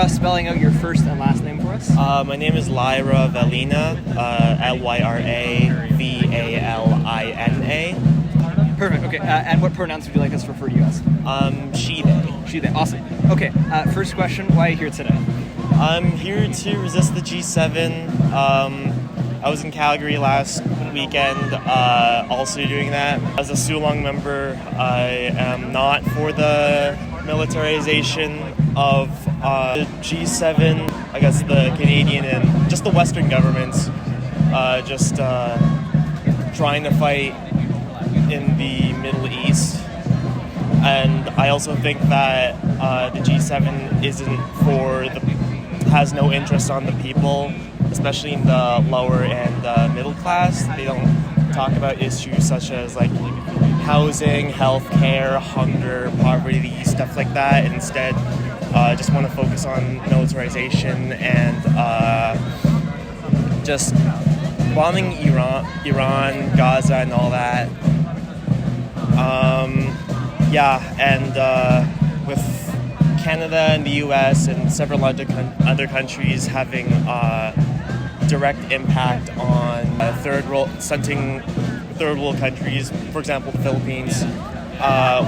spelling out your first and last name for us? My name is Lyra Valina, Lyravalina. Perfect. Okay. And what pronouns would you like us to refer to you as? She, they. She, they. Awesome. Okay. First question, why are you here today? I'm here to resist the G7. I was in Calgary last weekend, also doing that. As a Sulong member, I am not for the militarization of the G7, I guess the Canadian and just the Western governments, trying to fight in the Middle East. And I also think that the G7 has no interest on the people, especially in the lower and middle class. They don't talk about issues such as like housing, healthcare, hunger, poverty, stuff like that. Instead, just want to focus on militarization and just bombing Iran, Gaza, and all that. With Canada and the U.S. and several other countries having direct impact on stunting third world countries, for example, the Philippines,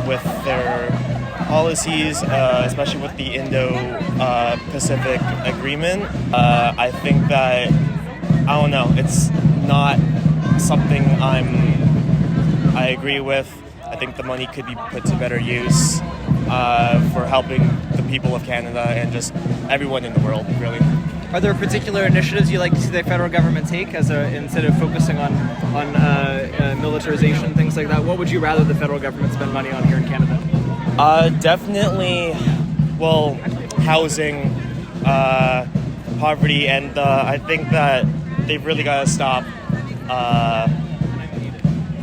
with their policies, especially with the Indo-Pacific Agreement. I think that, I don't know, it's not something I agree with. I think the money could be put to better use for helping the people of Canada and just everyone in the world, really. Are there particular initiatives you'd like to see the federal government take instead of focusing on militarization, things like that? What would you rather the federal government spend money on here in Canada? Definitely, housing, poverty, and I think that they've really got to stop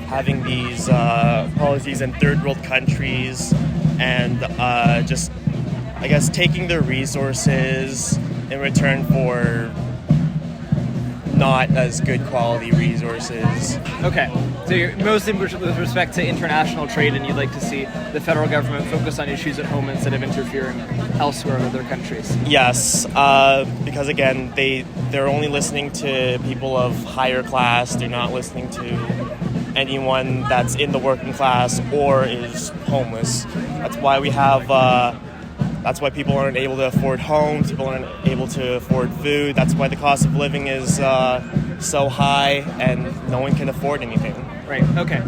having these policies in third world countries and just, I guess, taking their resources in return for not as good quality resources. Okay, so you're mostly with respect to international trade, and you'd like to see the federal government focus on issues at home instead of interfering elsewhere in other countries. Yes, because again, they're only listening to people of higher class. They're not listening to anyone that's in the working class or is homeless. That's why we have. That's why people aren't able to afford homes. People aren't able to afford food. That's why the cost of living is so high, and no one can afford anything. Right. Okay.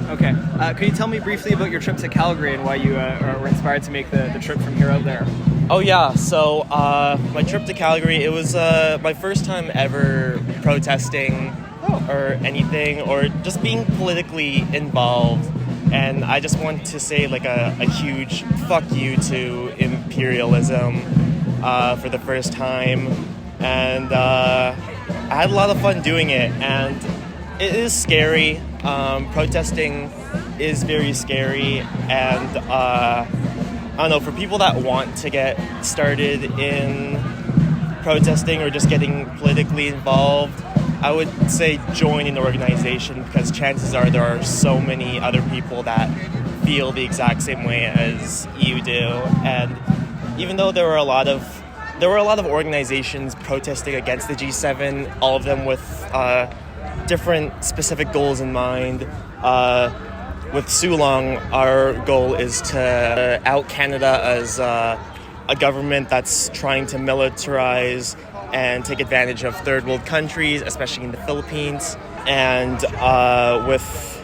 Could you tell me briefly about your trip to Calgary and why you were inspired to make the trip from here out there? Oh yeah. So my trip to Calgary, it was my first time ever protesting or anything, or just being politically involved. And I just want to say like a huge fuck you to imperialism for the first time. And I had a lot of fun doing it. And it is scary. Protesting is very scary. And I don't know, for people that want to get started in protesting or just getting politically involved, I would say join an organization, because chances are there are so many other people that feel the exact same way as you do. And even though there were a lot of organizations protesting against the G7, all of them with different specific goals in mind. With Sulong, our goal is to out Canada as a government that's trying to militarize and take advantage of third world countries, especially in the Philippines. And with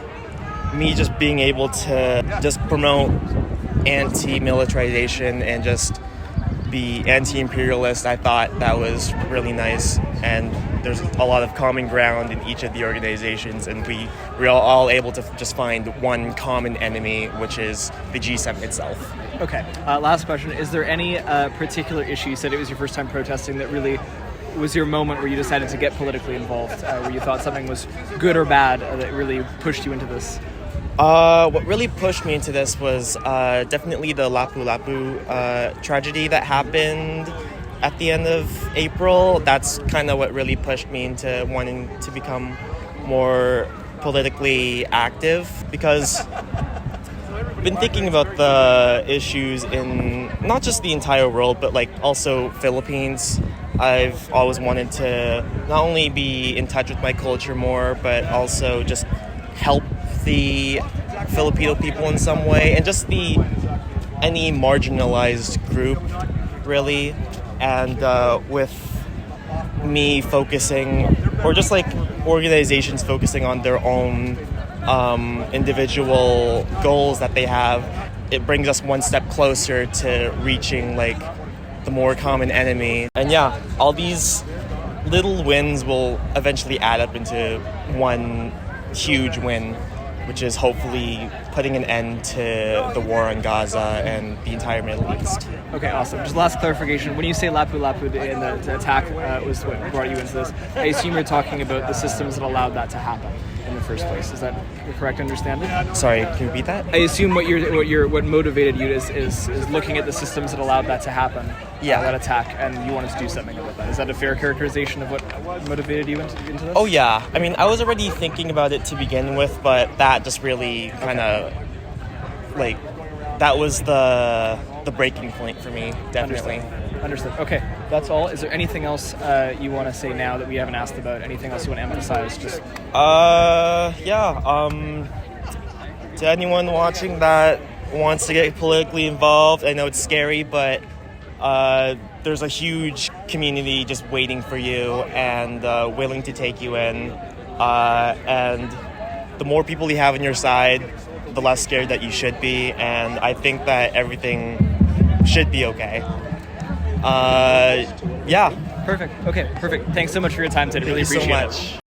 me just being able to just promote anti-militarization and just be anti-imperialist, I thought that was really nice. And there's a lot of common ground in each of the organizations, and we're all able to just find one common enemy, which is the G7 itself. Okay, last question. Is there any particular issue, you said it was your first time protesting, that really was your moment where you decided to get politically involved, where you thought something was good or bad that really pushed you into this? What really pushed me into this was definitely the Lapu-Lapu tragedy that happened at the end of April. That's kind of what really pushed me into wanting to become more politically active, because been thinking about the issues in not just the entire world, but like also Philippines. I've always wanted to not only be in touch with my culture more, but also just help the Filipino people in some way, and just any marginalized group, really. And with me focusing, or just like organizations focusing on their own individual goals that they have, it brings us one step closer to reaching like the more common enemy. And yeah, all these little wins will eventually add up into one huge win, which is hopefully putting an end to the war on Gaza and the entire Middle East. Okay, awesome. Just last clarification. When you say Lapu-Lapu in the attack was what brought you into this, I assume you're talking about the systems that allowed that to happen in the first place. Is that the correct understanding? Sorry, can you repeat that? I assume what motivated you is looking at the systems that allowed that to happen. Yeah. That attack, and you wanted to do something about that. Is that a fair characterization of what motivated you into this? Oh yeah. I mean, I was already thinking about it to begin with, but that just really kind of like that was the breaking point for me, definitely. Understood. Okay, that's all. Is there anything else you want to say now that we haven't asked about? Anything else you want to emphasize? Just to anyone watching that wants to get politically involved, I know it's scary, but there's a huge community just waiting for you and willing to take you in. And the more people you have on your side, the less scared that you should be. And I think that everything should be okay. Yeah. Perfect. Okay, perfect. Thanks so much for your time today. Really Thank you appreciate so it. much.